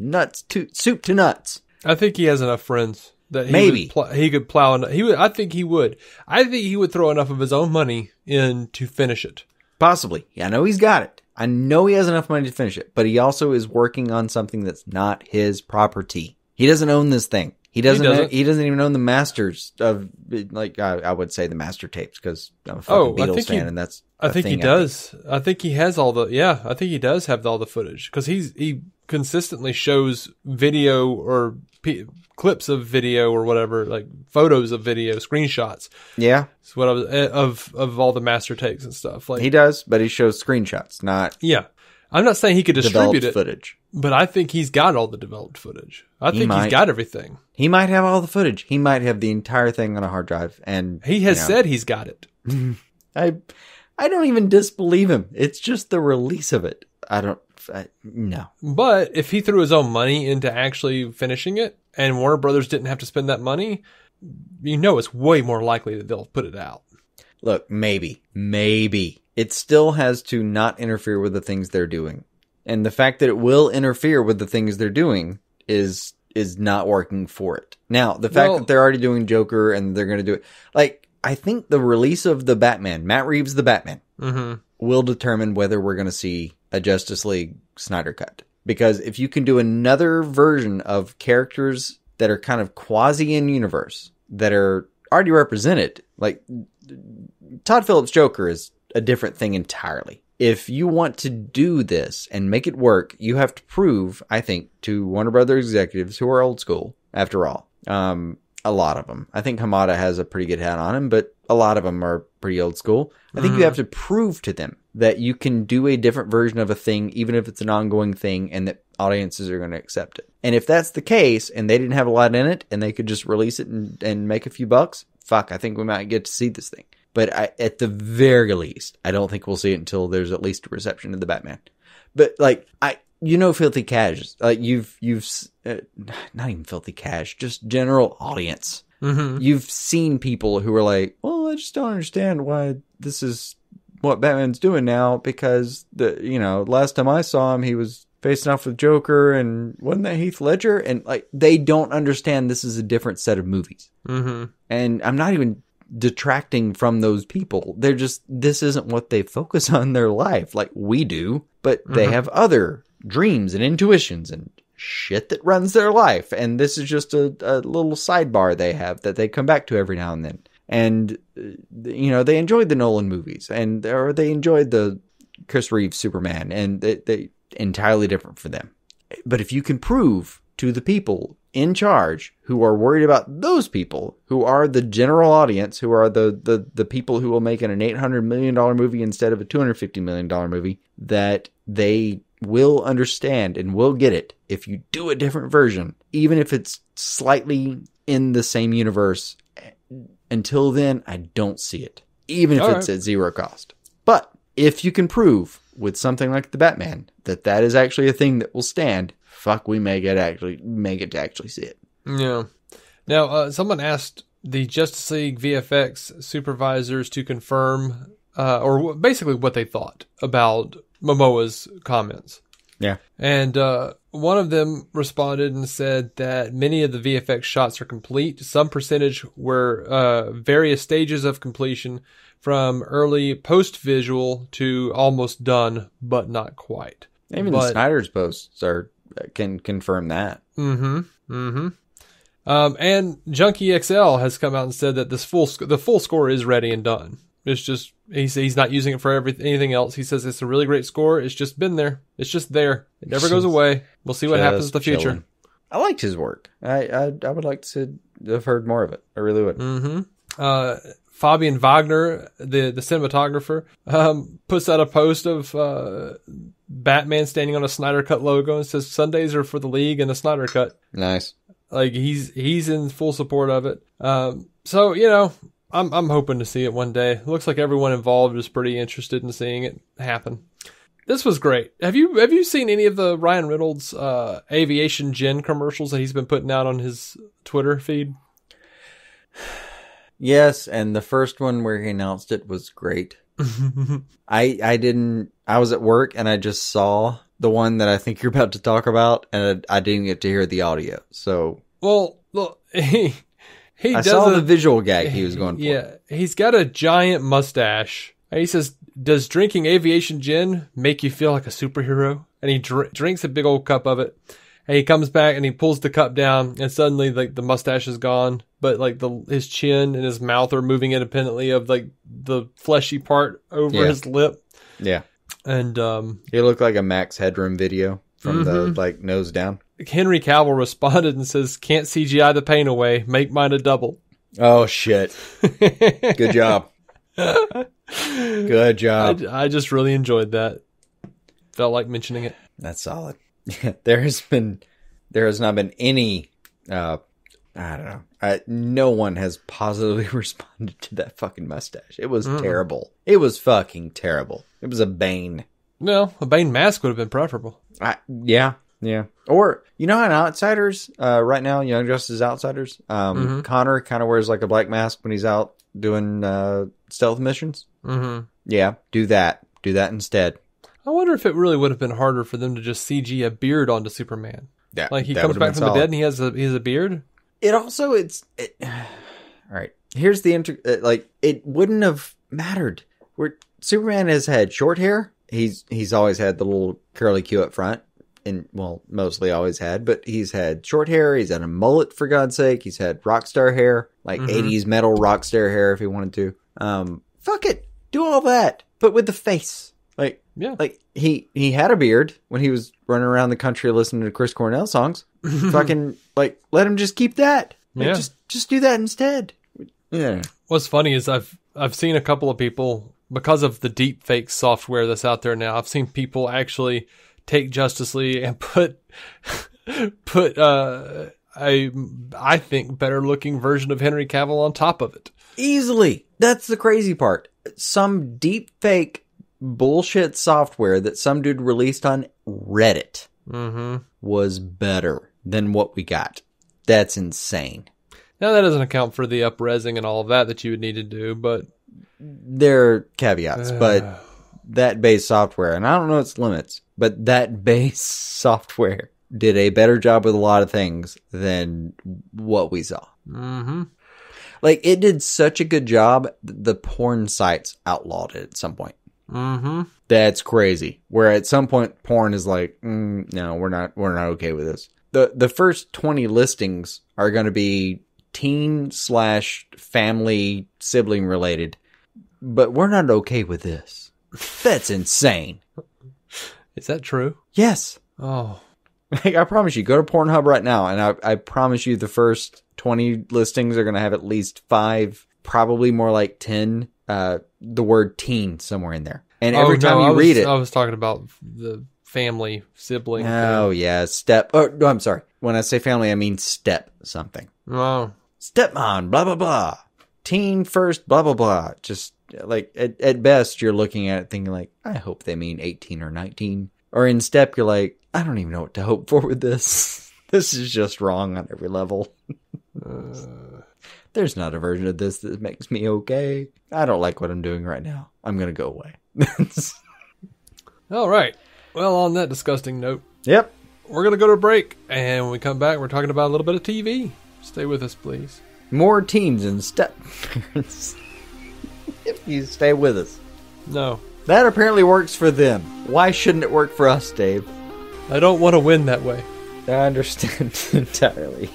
Soup to nuts. I think he has enough friends that he could plow. I think he would. I think he would throw enough of his own money in to finish it. Possibly. Yeah, I know he's got it. I know he has enough money to finish it, but he also is working on something that's not his property. He doesn't own this thing. He doesn't even own the masters of, like, I would say the master tapes, because I'm a fucking Beatles fan, and that's I think he does. I think he has all the, I think he does have all the footage, because he consistently shows video or clips of video or whatever, like photos of video, screenshots. Yeah. It's what I was, of all the master takes and stuff. Like, he does, but he shows screenshots, not. Yeah. I'm not saying he could distribute it, footage, but I think he's got all the developed footage. I think he's got everything. He might have all the footage. He might have the entire thing on a hard drive, and he has said he's got it. I don't even disbelieve him. It's just the release of it. No. But if he threw his own money into actually finishing it, and Warner Brothers didn't have to spend that money, it's way more likely that they'll put it out. Look, maybe. It still has to not interfere with the things they're doing. And the fact that it will interfere with the things they're doing is not working for it. Now, the fact that they're already doing Joker and they're going to do it. Like, I think the release of The Batman, Matt Reeves The Batman, will determine whether we're going to see a Justice League Snyder Cut. Because if you can do another version of characters that are kind of quasi in universe, that are already represented, like Todd Phillips' Joker is a different thing entirely. If you want to do this and make it work, you have to prove, I think, to Warner Brothers executives who are old school, after all. A lot of them. I think Hamada has a pretty good hat on him, but a lot of them are pretty old school. I think you have to prove to them that you can do a different version of a thing, even if it's an ongoing thing, and that audiences are going to accept it. And if that's the case, and they didn't have a lot in it, and they could just release it and make a few bucks, fuck, I think we might get to see this thing. But at the very least, I don't think we'll see it until there's at least a reception of the Batman. But like, Filthy Cash, like you've not even Filthy Cash, just general audience. Mm-hmm. You've seen people who are like, well, I just don't understand why this is what Batman's doing now, because last time I saw him, he was facing off with Joker, and wasn't that Heath Ledger? And like, they don't understand this is a different set of movies. Mm-hmm. And I'm not even detracting from those people. They're just, this isn't what they focus on in their life like we do, but they have other dreams and intuitions and shit that runs their life. And this is just a little sidebar they have that they come back to every now and then. And, they enjoyed the Nolan movies, or they enjoyed the Chris Reeves Superman, and they entirely different for them. But if you can prove to the people in charge who are worried about those people, who are the general audience, who are the people who will make it an $800 million movie instead of a $250 million movie, that they will understand and will get it if you do a different version, even if it's slightly in the same universe. Until then, I don't see it, even if it's at zero cost. But if you can prove with something like the Batman that is actually a thing that will stand, fuck, we may get to actually see it. Yeah. Now, someone asked the Justice League VFX supervisors to confirm, or basically what they thought about Momoa's comments. Yeah. And one of them responded and said that many of the VFX shots are complete. Some percentage were various stages of completion, from early post-visual to almost done, but not quite. Even the Snyder's posts can confirm that. And Junkie XL has come out and said that the full score is ready and done. It's just, he's not using it for anything else. He says it's a really great score. It's just been there. It's just there. It never goes away. We'll see what happens in the future. I liked his work. I would like to have heard more of it. I really would. Mm-hmm. Fabian Wagner, the cinematographer, puts out a post of Batman standing on a Snyder Cut logo and says Sundays are for the League and the Snyder Cut. Nice. Like he's in full support of it. So you know, I'm hoping to see it one day. It looks like everyone involved is pretty interested in seeing it happen. This was great. Have you seen any of the Ryan Reynolds aviation gin commercials that he's been putting out on his Twitter feed? Yes, and the first one where he announced it was great. I didn't. I was at work and I just saw the one that I think you're about to talk about, and I didn't get to hear the audio. So, well, look, I saw the visual gag he was going for. Yeah, he's got a giant mustache. And he says, "Does drinking aviation gin make you feel like a superhero?" And he drinks a big old cup of it. And he comes back and he pulls the cup down, and suddenly like the mustache is gone, but like his chin and his mouth are moving independently of like the fleshy part over his lip. Yeah. And he looked like a Max Headroom video from the like nose down. Henry Cavill responded and says, "Can't CGI the pain away. Make mine a double." Oh shit. Good job. Good job. I just really enjoyed that. Felt like mentioning it. That's solid. There has not been any, I don't know. No one has positively responded to that fucking mustache. It was terrible. It was fucking terrible. It was a Bane. No, a Bane mask would have been preferable. Yeah. Or, you know how in Outsiders, right now, Young Justice Outsiders, Connor kind of wears like a black mask when he's out doing stealth missions? Mm-hmm. Yeah, do that. Do that instead. I wonder if it really would have been harder for them to just CG a beard onto Superman. Yeah, like he comes back from the dead and he has a beard. It also all right. Here's the like it wouldn't have mattered. Where Superman has had short hair. He's always had the little curly Q up front, and well, mostly always had. But he's had short hair. He's had a mullet for God's sake. He's had rock star hair, like 80s metal rock star hair if he wanted to. Fuck it, do all that, but with the face. Like, yeah, like he had a beard when he was running around the country listening to Chris Cornell songs. Fucking like, let him just keep that. Like, yeah, just do that instead. Yeah. What's funny is I've seen a couple of people, because of the deep fake software that's out there now. I've seen people actually take Justice League and put I think better looking version of Henry Cavill on top of it. Easily. That's the crazy part. Some deep fake bullshit software that some dude released on Reddit was better than what we got. That's insane. Now that doesn't account for the up-resing and all of that you would need to do, but there are caveats. But that base software, and I don't know its limits, but that base software did a better job with a lot of things than what we saw. Like, it did such a good job, the porn sites outlawed it at some point. That's crazy. Where at some point porn is like, no, we're not okay with this. The first 20 listings are going to be teen/family sibling related, but we're not okay with this. That's insane. Is that true? Yes. Oh, like, I promise you, go to Pornhub right now, and I promise you the first 20 listings are going to have at least 5, probably more like 10, the word teen somewhere in there. And every time you read it... I was talking about the family, sibling. Oh, thing. yeah, step... Oh, no, I'm sorry. When I say family, I mean step something. Oh. Stepmom, blah, blah, blah. Teen first, blah, blah, blah. Just, like, at best, you're looking at it thinking, like, I hope they mean 18 or 19. Or in step, you're like, I don't even know what to hope for with this. This is just wrong on every level. There's not a version of this that makes me okay. I don't like what I'm doing right now. I'm going to go away. All right. Well, on that disgusting note. Yep. We're going to go to a break. And when we come back, we're talking about a little bit of TV. Stay with us, please. More teens and step parents. If you stay with us. No. That apparently works for them. Why shouldn't it work for us, Dave? I don't want to win that way. I understand entirely.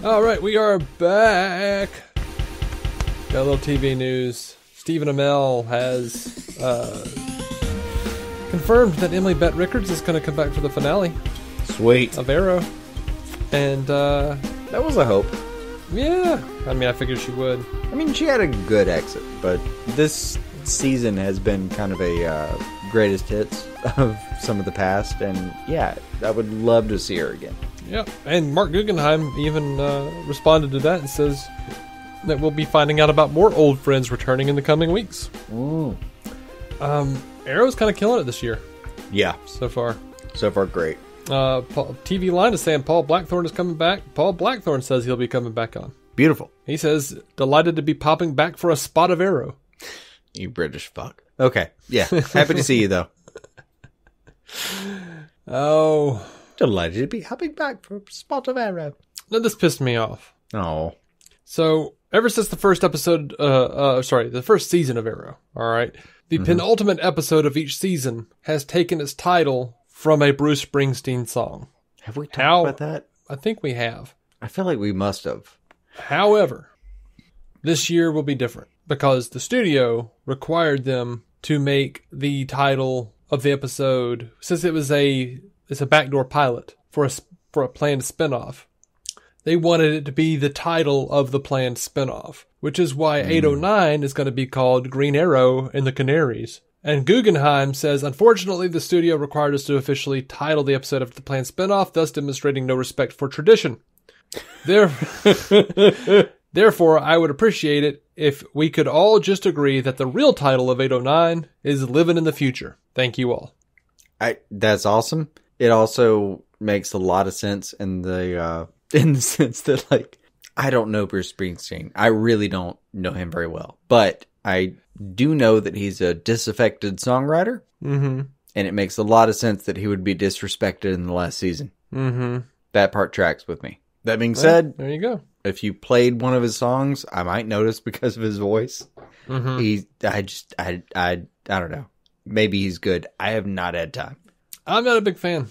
All right, we are back. Got a little TV news. Stephen Amell has confirmed that Emily Bett Rickards is going to come back for the finale. Sweet. Of Arrow. And, that was a hope. Yeah. I mean, I figured she would. I mean, she had a good exit, but this season has been kind of a greatest hits of some of the past, and yeah, I would love to see her again. Yeah, and Mark Guggenheim even responded to that and says that we'll be finding out about more old friends returning in the coming weeks. Arrow's kind of killing it this year. Yeah. So far. So far, great. TV Line is saying Paul Blackthorne is coming back. Paul Blackthorne says he'll be coming back on. Beautiful. He says, delighted to be popping back for a spot of Arrow. You British fuck. Okay. Yeah. Happy to see you, though. Oh. Delighted to be hopping back for a spot of Arrow. Now, this pissed me off. Oh. So, ever since the first episode, the first season of Arrow, alright, the penultimate episode of each season has taken its title from a Bruce Springsteen song. Have we talked about that? I think we have. I feel like we must have. However, this year will be different because the studio required them to make the title of the episode, since it's a backdoor pilot for a planned spinoff. They wanted it to be the title of the planned spinoff, which is why 809 is going to be called Green Arrow and the Canaries. And Guggenheim says, unfortunately, the studio required us to officially title the episode of the planned spinoff, thus demonstrating no respect for tradition. Therefore, I would appreciate it if we could all just agree that the real title of 809 is Living in the Future. Thank you all. That's awesome. It also makes a lot of sense in the sense that, like, I don't know Bruce Springsteen. I really don't know him very well, but I do know that he's a disaffected songwriter, and it makes a lot of sense that he would be disrespected in the last season. That part tracks with me. That being said, there you go. If you played one of his songs, I might notice because of his voice. I don't know. Maybe he's good. I have not had time. I'm not a big fan.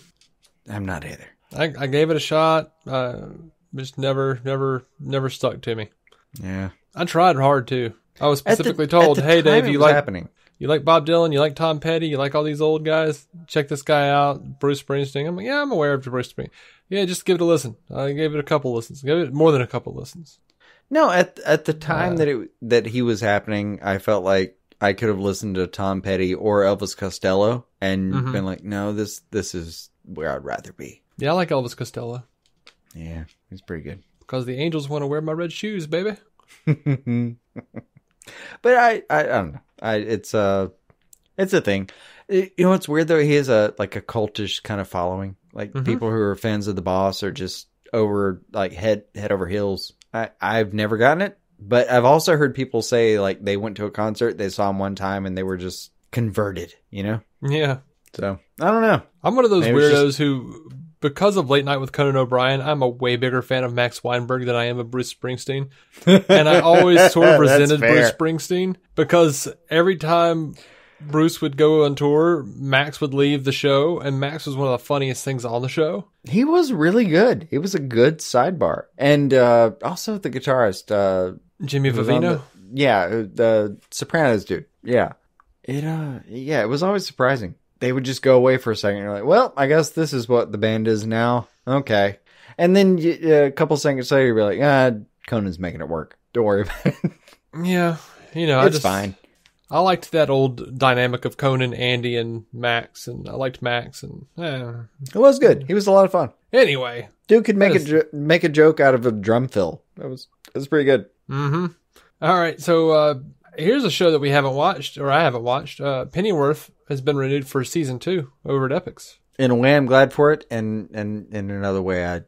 I'm not either. I gave it a shot. Just never stuck to me. Yeah. I tried hard too. I was specifically told, hey Dave, you like Bob Dylan, you like Tom Petty, you like all these old guys, check this guy out, Bruce Springsteen. I'm like, yeah, I'm aware of Bruce Springsteen. Yeah, just give it a listen. I gave it a couple listens. Give it more than a couple listens. No, at the time that he was happening, I felt like I could have listened to Tom Petty or Elvis Costello and been like, no, this is where I'd rather be. Yeah, I like Elvis Costello. Yeah, he's pretty good. Because the Angels want to wear my red shoes, baby. But I don't know. It's a thing. You know what's weird though? He has a cultish kind of following. Like people who are fans of the boss are just over head over heels. I've never gotten it, but I've also heard people say like they went to a concert, they saw him one time, and they were just converted. You know? Yeah. So I don't know. I'm one of those weirdos who, because of Late Night with Conan O'Brien, I'm a way bigger fan of Max Weinberg than I am of Bruce Springsteen. And I always sort of resented Bruce Springsteen because every time Bruce would go on tour, Max would leave the show, and Max was one of the funniest things on the show. He was really good. He was a good sidebar. And also the guitarist. Jimmy Vivino? The Sopranos dude. Yeah. It was always surprising. They would just go away for a second. You're like, well, I guess this is what the band is now. Okay. And then a couple seconds later, you'll be like, Conan's making it work. Don't worry about it. Yeah. It's fine. I liked that old dynamic of Conan, Andy, and Max, and I liked Max. And it was good. He was a lot of fun. Anyway. Dude could make a joke out of a drum fill. It was pretty good. Mm-hmm. All right. So here's a show that we haven't watched, or I haven't watched. Pennyworth has been renewed for season 2 over at Epix. In a way, I'm glad for it, and in another way, I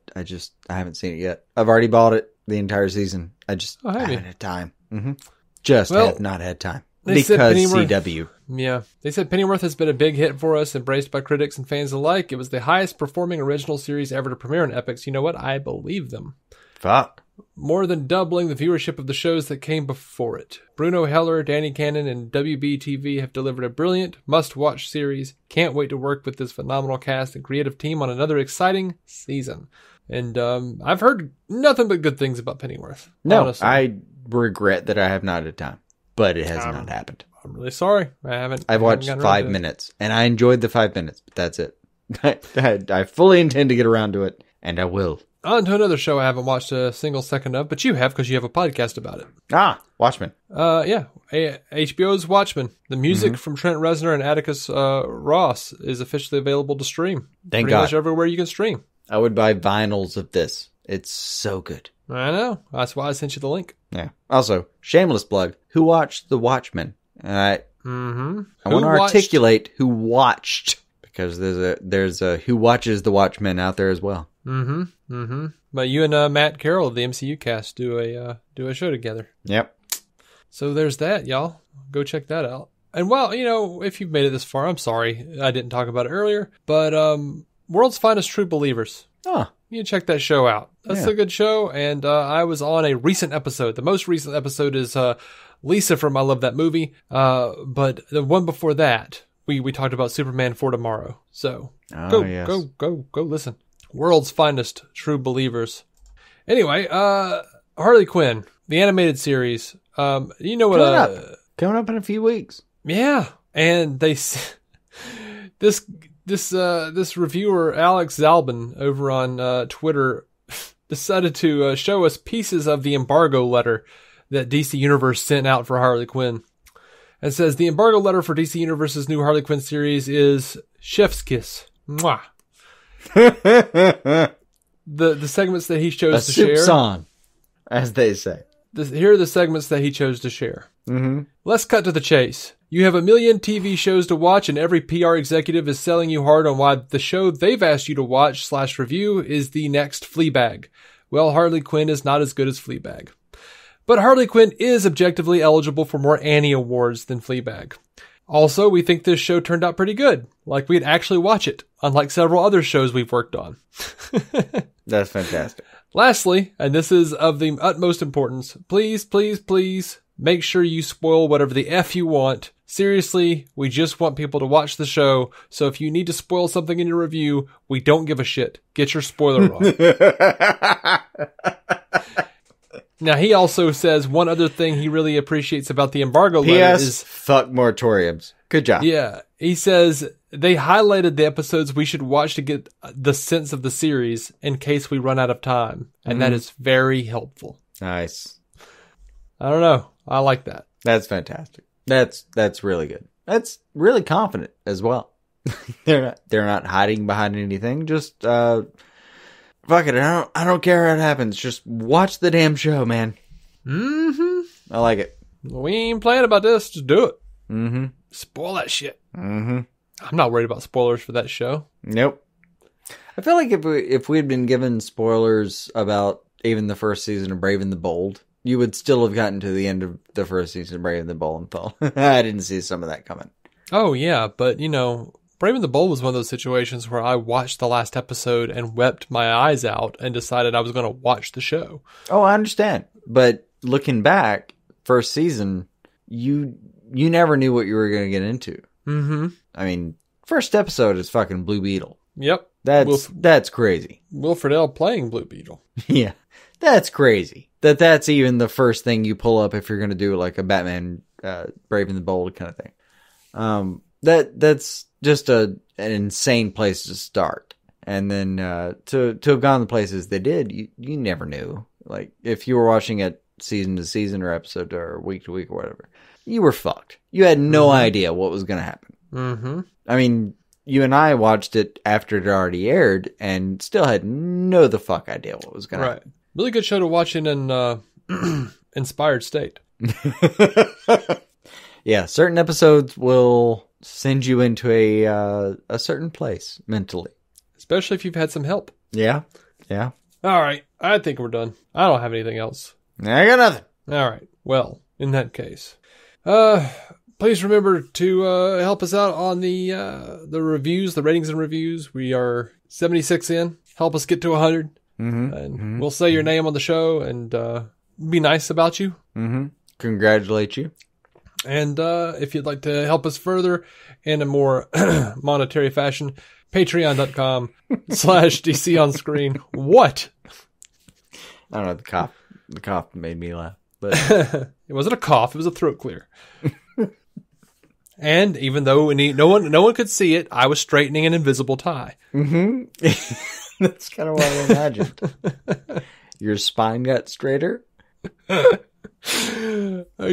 haven't seen it yet. I've already bought it the entire season. I haven't had time. Have not had time because CW. Yeah, they said Pennyworth has been a big hit for us, embraced by critics and fans alike. It was the highest performing original series ever to premiere on Epix. You know what? I believe them. Fuck. More than doubling the viewership of the shows that came before it. Bruno Heller, Danny Cannon, and WB-TV have delivered a brilliant, must-watch series. Can't wait to work with this phenomenal cast and creative team on another exciting season. And I've heard nothing but good things about Pennyworth. No, honestly. I regret that I have not had time, but it has not happened. I'm really sorry. I've watched 5 minutes, and I enjoyed the 5 minutes, but that's it. I fully intend to get around to it, and I will. On to another show I haven't watched a single second of, but you have because you have a podcast about it. Watchmen. Yeah. HBO's Watchmen. The music from Trent Reznor and Atticus Ross is officially available to stream. Thank Pretty God. much everywhere you can stream. I would buy vinyls of this. It's so good. I know. That's why I sent you the link. Yeah. Also, shameless plug. Who watched The Watchmen? I want to articulate who watched, because there's a who watches The Watchmen out there as well. But you and Matt Carroll of the MCU cast do a show together. Yep. So there's that, y'all. Go check that out. And well, if you've made it this far, I'm sorry I didn't talk about it earlier, but World's Finest True Believers. You can check that show out. That's a good show, and I was on a recent episode. The most recent episode is Lisa from I Love That Movie, but the one before that, we talked about Superman for Tomorrow. So go listen. World's Finest True Believers. Anyway, Harley Quinn, the animated series. You know what? Coming up in a few weeks. Yeah, and this reviewer Alex Zalbin over on Twitter decided to show us pieces of the embargo letter that DC Universe sent out for Harley Quinn. It says the embargo letter for DC Universe's new Harley Quinn series is chef's kiss. Mwah. The segments that he chose to share. Song, as they say. Here are the segments that he chose to share. Let's cut to the chase. You have a million TV shows to watch, and every PR executive is selling you hard on why the show they've asked you to watch/review is the next Fleabag. Well, Harley Quinn is not as good as Fleabag. But Harley Quinn is objectively eligible for more Annie Awards than Fleabag. Also, we think this show turned out pretty good. Like we'd actually watch it, unlike several other shows we've worked on. That's fantastic. Lastly, and this is of the utmost importance, please, please, please make sure you spoil whatever the F you want. Seriously, we just want people to watch the show, so if you need to spoil something in your review, we don't give a shit. Get your spoiler on. Now, he also says one other thing he really appreciates about the embargo letter is... fuck moratoriums. Good job. Yeah. He says they highlighted the episodes we should watch to get the sense of the series in case we run out of time. And that is very helpful. Nice. I don't know. I like that. That's fantastic. That's really good. That's really confident as well. They're not hiding behind anything. Just fuck it. I don't care how it happens. Just watch the damn show, man. I like it. We ain't playing about this. Just do it. Spoil that shit. I'm not worried about spoilers for that show. Nope. I feel like if we had been given spoilers about even the first season of Brave and the Bold, you would still have gotten to the end of the first season of Brave and the Bold and thought, I didn't see some of that coming. Oh, yeah. But, Brave and the Bold was one of those situations where I watched the last episode and wept my eyes out and decided I was going to watch the show. Oh, I understand. But looking back, first season, you never knew what you were going to get into. I mean, first episode is fucking Blue Beetle. Yep. That's crazy. Will Friedle playing Blue Beetle. Yeah. That's crazy. That's even the first thing you pull up if you're going to do like a Batman Brave and the Bold kind of thing. That's just an insane place to start. And then to have gone the places they did, you never knew. Like if you were watching it season to season or episode or week to week or whatever, you were fucked. You had no idea what was going to happen. I mean, you and I watched it after it already aired and still had no the fuck idea what was going to happen. Really good show to watch in an inspired state. Yeah, certain episodes will send you into a certain place mentally. Especially if you've had some help. Yeah. All right. I think we're done. I don't have anything else. I got nothing. All right. Well, in that case, please remember to help us out on the reviews, the ratings and reviews. We are 76 in. Help us get to 100. And we'll say your name on the show and be nice about you. Congratulate you. And if you'd like to help us further in a more monetary fashion, Patreon.com/DC on screen. What? I don't know. The cough made me laugh. But it wasn't a cough. It was a throat clear. And even though no one could see it, I was straightening an invisible tie. Mm-hmm. That's kind of what I imagined. Your spine got straighter. I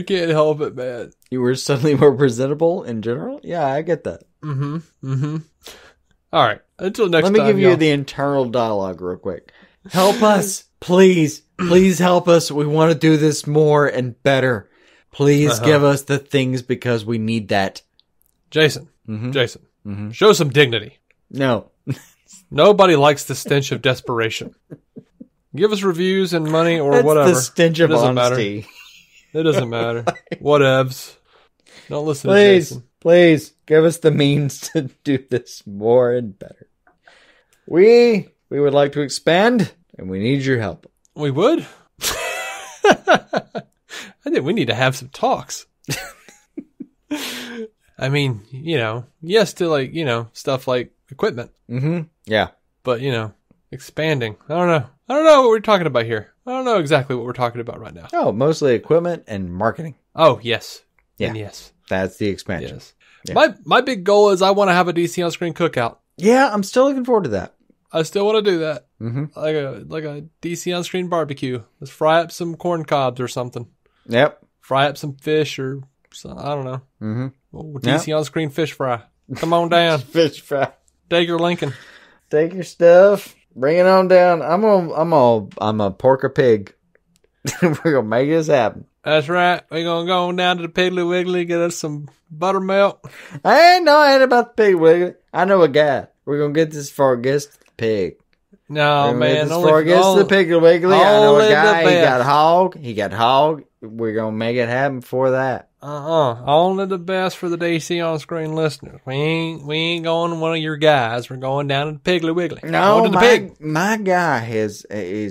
can't help it, man. You were suddenly more presentable in general? Yeah, I get that. Mm-hmm. Mm-hmm. All right. Until next time, let me give you the internal dialogue real quick. Help us. Please. Please help us. We want to do this more and better. Please give us the things because we need that. Jason. Mm-hmm. Jason. Mm-hmm. Show some dignity. No. Nobody likes the stench of desperation. Give us reviews and money or That's whatever. The stench of honesty. It doesn't matter. Whatevs. Don't listen to Jason. Please, give us the means to do this more and better. We would like to expand, and we need your help. We would? I think we need to have some talks. I mean, yes to stuff like equipment. Mm-hmm. Yeah. But, expanding. I don't know what we're talking about here. I don't know exactly what we're talking about right now. Oh, mostly equipment and marketing. Oh, yes. Yeah. And yes. That's the expansion. Yes. Yeah. My big goal is I want to have a DC on screen cookout. Yeah, I'm still looking forward to that. I still want to do that. Mm-hmm. Like a DC on screen barbecue. Let's fry up some corn cobs or something. Yep. Fry up some fish or something. I don't know. Mm-hmm. Oh, DC on screen fish fry. Come on down. Fish fry. Dagger Lincoln. Take your stuff. Bring it on down. I'm a pork a pig. We're gonna make this happen. That's right. We're gonna go down to the Piggly Wiggly, get us some buttermilk. I ain't about the pig wiggly. I know a guy. We're gonna get this before it gets to the pig. No, man. Before it gets to the Piggly Wiggly, I know a guy. He got hog. We're gonna make it happen before that. Only the best for the DC on screen listeners. We ain't going to one of your guys. We're going down to the Piggly Wiggly. No, my guy is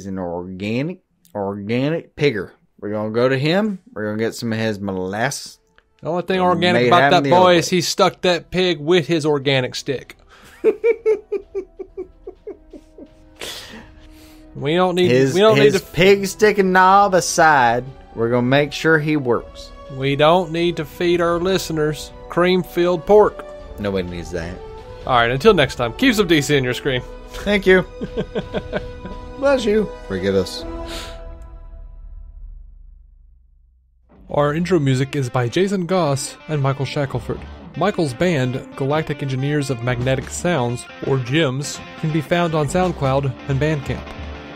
an organic pigger. We're gonna go to him. We're gonna get some of his molasses. The only thing organic about that boy is he stuck that pig with his organic stick. We don't need his pig sticking knob aside. We're gonna make sure he works. We don't need to feed our listeners cream-filled pork. Nobody needs that. All right, until next time, keep some DC in your screen. Thank you. Bless you. Forgive us. Our intro music is by Jason Goss and Michael Shackelford. Michael's band, Galactic Engineers of Magnetic Sounds, or GEMS, can be found on SoundCloud and Bandcamp.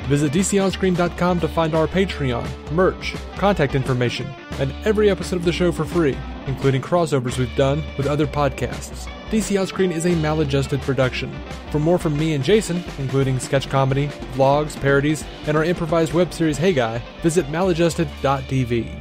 Visit DCOnScreen.com to find our Patreon, merch, contact information, and every episode of the show for free, including crossovers we've done with other podcasts. DC On Screen is a maladjusted production. For more from me and Jason, including sketch comedy, vlogs, parodies, and our improvised web series Hey Guy, visit maladjusted.tv.